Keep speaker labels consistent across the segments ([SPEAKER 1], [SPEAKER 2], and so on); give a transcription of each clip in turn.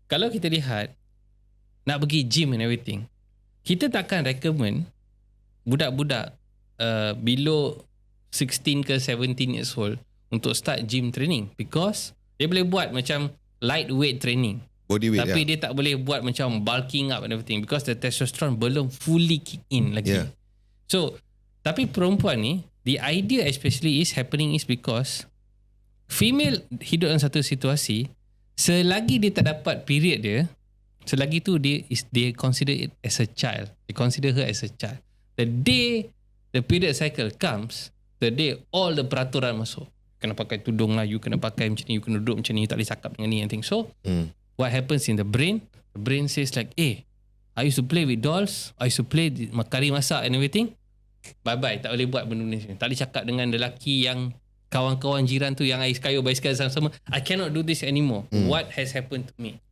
[SPEAKER 1] kalau kita lihat nak pergi gym and everything, kita takkan recommend budak-budak below 16 ke 17 years old untuk start gym training, because dia boleh buat macam lightweight training,
[SPEAKER 2] body weight,
[SPEAKER 1] tapi dia tak boleh buat macam bulking up and everything, because the testosterone belum fully kick in lagi. So tapi perempuan ni, the idea especially is happening is because female hidup dalam satu situasi, selagi dia tak dapat period dia, selagi tu they consider it as a child. They consider her as a child. The day the period cycle comes, the day all the peraturan masuk. Kena pakai tudung lah, you kena pakai macam ni, you kena duduk macam ni, you tak boleh cakap dengan ni and things. So what happens in the brain says like, I used to play with dolls, I used to play kari masak and everything. Bye-bye, tak boleh buat benda ni. Tak boleh cakap dengan lelaki yang kawan-kawan jiran tu yang ais kayu basikal sama-sama. I cannot do this anymore. What has happened to me?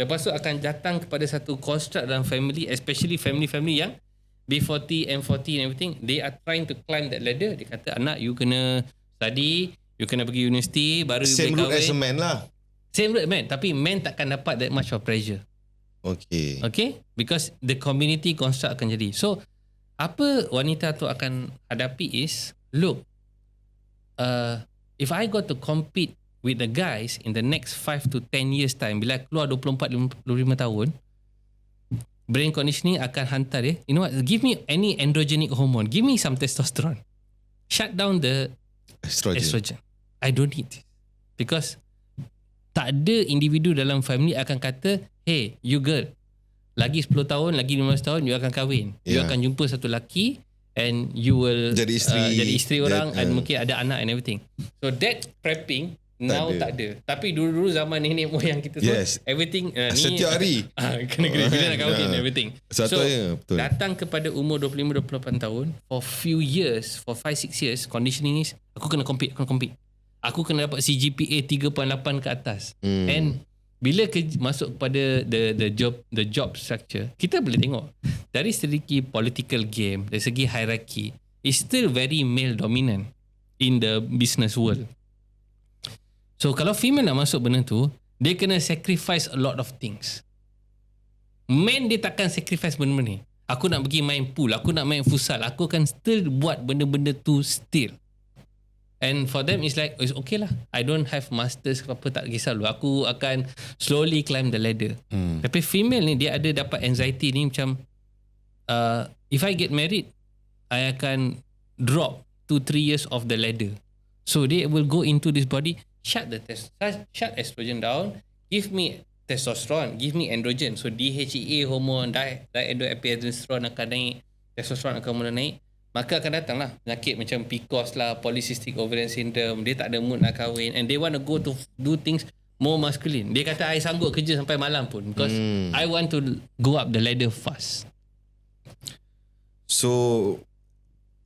[SPEAKER 1] Lepas tu akan datang kepada satu construct dalam family, especially family yang B40, M40 and everything. They are trying to climb that ladder. Dia kata, anak you kena study, you kena pergi universiti, baru
[SPEAKER 2] same
[SPEAKER 1] you boleh
[SPEAKER 2] route
[SPEAKER 1] kahwin.
[SPEAKER 2] as a man lah.
[SPEAKER 1] Same route man. Tapi man takkan dapat that much of pressure. Okay? Because the community construct akan jadi. So apa wanita tu akan hadapi is, look, if I got to compete with the guys in the next 5 to 10 years time, bila keluar 24-25 tahun, brain conditioning akan hantar dia, you know what, give me any androgenic hormone, give me some testosterone, shut down the estrogen. I don't need it. Because tak ada individu dalam family akan kata, hey you girl, lagi 10 tahun, lagi 15 tahun you akan kahwin. You akan jumpa satu lelaki and you will jadi isteri orang and mungkin ada anak and everything. So that prepping now tak ada. Tapi dulu-dulu zaman nenek moyang kita tu, everything
[SPEAKER 2] setiap hari
[SPEAKER 1] kena bila nak kahwin everything. So
[SPEAKER 2] betul.
[SPEAKER 1] Datang kepada umur 25-28 tahun, for few years, for 5-6 years, conditioning is aku kena compete. Aku kena dapat CGPA 3.8 ke atas. And bila masuk kepada the job structure, kita boleh tengok dari segi political game, dari segi hierarchy, is still very male dominant in the business world. So kalau female nak masuk benda tu, dia kena sacrifice a lot of things. Man dia takkan sacrifice benda-benda ni. Aku nak pergi main pool, aku nak main futsal, aku akan still buat benda-benda tu still. And for them it's like, it's okay lah, I don't have masters apa, tak kisah lu, aku akan slowly climb the ladder. Tapi female ni dia ada dapat anxiety ni macam, if I get married, I akan drop 2-3 years of the ladder. So they will go into this body, shut estrogen down, give me testosterone, give me androgen. So DHEA hormone, dihydroepiandrosterone akan naik, testosterone akan mula naik. Maka akan datanglah penyakit macam PCOS lah, polycystic ovarian syndrome. Dia tak ada mood nak kahwin and they want to go to do things more masculine. Dia kata I sanggup kerja sampai malam pun because I want to go up the ladder fast.
[SPEAKER 2] So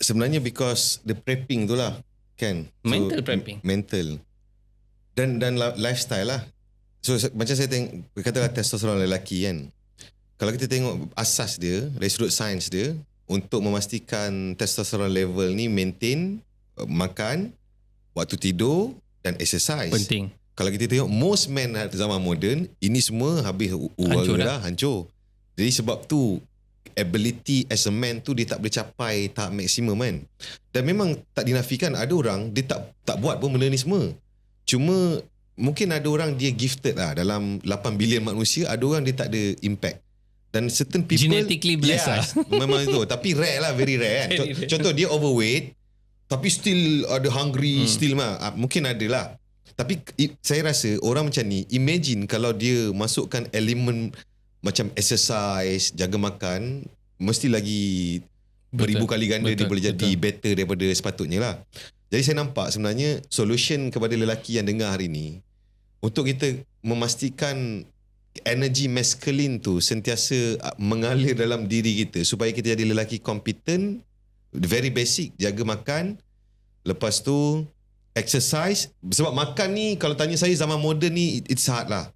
[SPEAKER 2] sebenarnya because the prepping tu lah kan,
[SPEAKER 1] mental prepping,
[SPEAKER 2] mental dan lifestyle lah. So macam saya tengok, katalah testosteron lelaki kan, kalau kita tengok asas dia dari sudut sains dia, untuk memastikan testosterone level ni maintain, makan, waktu tidur dan exercise.
[SPEAKER 1] Penting.
[SPEAKER 2] Kalau kita tengok most men zaman moden, ini semua habis hancur. Jadi sebab tu ability as a man tu dia tak boleh capai tahap maksimum kan. Dan memang tak dinafikan ada orang dia tak buat pun benda ni semua. Cuma mungkin ada orang dia gifted lah, dalam 8 bilion manusia ada orang dia tak ada impact. Dan certain people
[SPEAKER 1] genetically blessed lah.
[SPEAKER 2] Memang itu. Tapi rare lah, very rare kan. Contoh dia overweight tapi still ada hungry, still mungkin ada lah. Tapi saya rasa orang macam ni, imagine kalau dia masukkan elemen macam exercise, jaga makan, mesti lagi beribu kali ganda dia boleh jadi better daripada sepatutnya lah. Jadi saya nampak sebenarnya solution kepada lelaki yang dengar hari ni, untuk kita memastikan energi masculine tu sentiasa mengalir dalam diri kita supaya kita jadi lelaki competent, very basic, jaga makan, lepas tu exercise. Sebab makan ni kalau tanya saya zaman moden ni it's hard lah.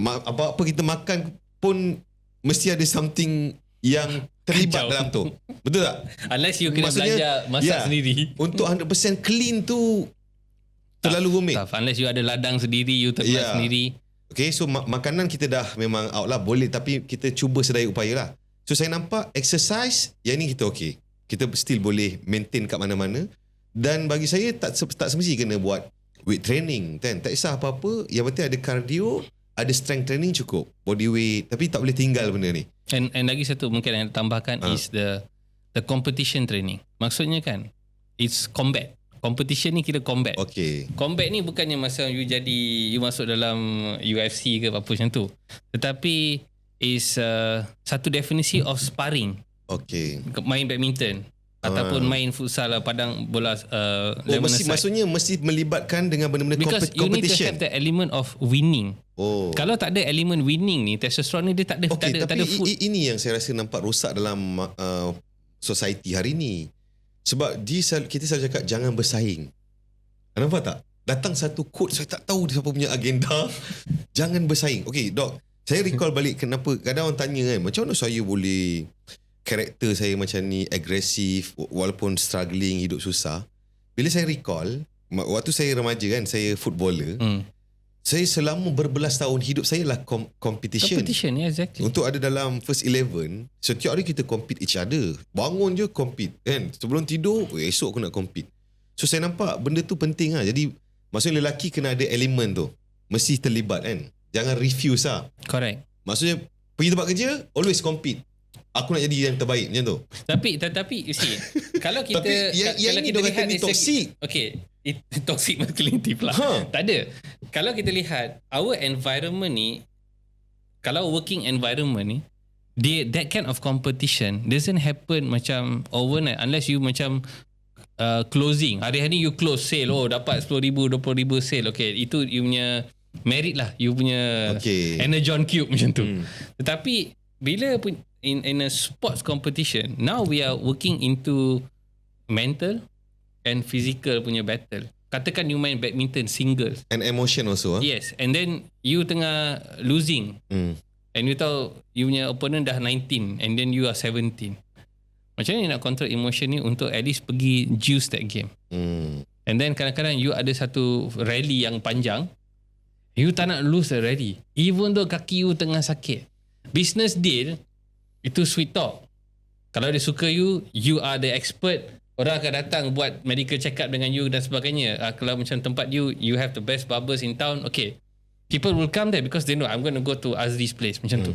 [SPEAKER 2] Apa-apa kita makan pun mesti ada something yang terlibat dalam tu. Betul tak?
[SPEAKER 1] Unless you kena belajar masak sendiri.
[SPEAKER 2] Untuk 100% clean tu terlalu rumit.
[SPEAKER 1] Tough. Unless you ada ladang sendiri, you terbuat sendiri.
[SPEAKER 2] Okay, so makanan kita dah memang out lah, boleh, tapi kita cuba sedaya upaya lah. So saya nampak exercise yang ni kita okay, kita still boleh maintain kat mana-mana. Dan bagi saya tak semesti kena buat weight training kan, tak kisah apa-apa, yang penting ada cardio, ada strength training cukup, body weight, tapi tak boleh tinggal benda ni.
[SPEAKER 1] And lagi satu mungkin yang tambahkan is the competition training. Maksudnya kan, it's combat. Competition ni kira combat.
[SPEAKER 2] Okay.
[SPEAKER 1] Combat ni bukannya masa you masuk dalam UFC ke apa macam tu. Tetapi is satu definisi of sparring.
[SPEAKER 2] Okay.
[SPEAKER 1] Main badminton ataupun main futsal lah, padang bola
[SPEAKER 2] maksudnya mesti melibatkan dengan benda-benda
[SPEAKER 1] because
[SPEAKER 2] competition.
[SPEAKER 1] You need to have the element of winning. Kalau tak ada elemen winning ni, testosterone ni dia tak ada,
[SPEAKER 2] okay,
[SPEAKER 1] tak ada food.
[SPEAKER 2] Ini yang saya rasa nampak rosak dalam society hari ni. Sebab kita selalu cakap jangan bersaing. Nampak tak? Datang satu quote, saya tak tahu siapa punya agenda. Jangan bersaing. Okay, Dok, saya recall balik kenapa kadang orang tanya kan, macam mana saya boleh karakter saya macam ni, agresif walaupun struggling, hidup susah. Bila saya recall, waktu saya remaja kan, saya footballer. Saya selama berbelas tahun hidup saya lah competition.
[SPEAKER 1] Competition, yeah, exactly.
[SPEAKER 2] Untuk ada dalam first 11, setiap hari kita compete each other. Bangun je compete kan. Sebelum tidur, esok aku nak compete. So saya nampak benda tu penting lah. Jadi maksudnya lelaki kena ada elemen tu. Mesti terlibat kan. Jangan refuse lah.
[SPEAKER 1] Correct.
[SPEAKER 2] Maksudnya pergi tempat kerja, always compete. Aku nak jadi yang terbaik macam tu.
[SPEAKER 1] Tapi you see, kalau kita
[SPEAKER 2] tapi yang
[SPEAKER 1] kalau
[SPEAKER 2] ni
[SPEAKER 1] kita
[SPEAKER 2] dia kata
[SPEAKER 1] lihat
[SPEAKER 2] ni toxic.
[SPEAKER 1] Okay, toxic masculinity pula. Tak ada. Kalau kita lihat our environment ni, kalau working environment ni, that kind of competition doesn't happen macam overnight unless you macam closing. Hari-hari you close sale, dapat 10,000, 20,000 sale. Okay, itu you punya merit lah, you punya Energon Cube macam tu. Tetapi bila in a sports competition, now we are working into mental and physical punya battle. Katakan you main badminton singles
[SPEAKER 2] and emotion also.
[SPEAKER 1] Yes, and then you tengah losing, and you tahu you punya opponent dah 19 and then you are 17. Macam mana nak control emotion ni untuk at least pergi juice that game. And then kadang-kadang you ada satu rally yang panjang, you tak nak lose the rally even though kaki you tengah sakit. Business deal itu sweet talk. Kalau dia suka you are the expert. Orang akan datang buat medical check up dengan you dan sebagainya. Kalau macam tempat you have the best barbers in town, okay, people will come there because they know I'm going to go to Azri's place macam tu.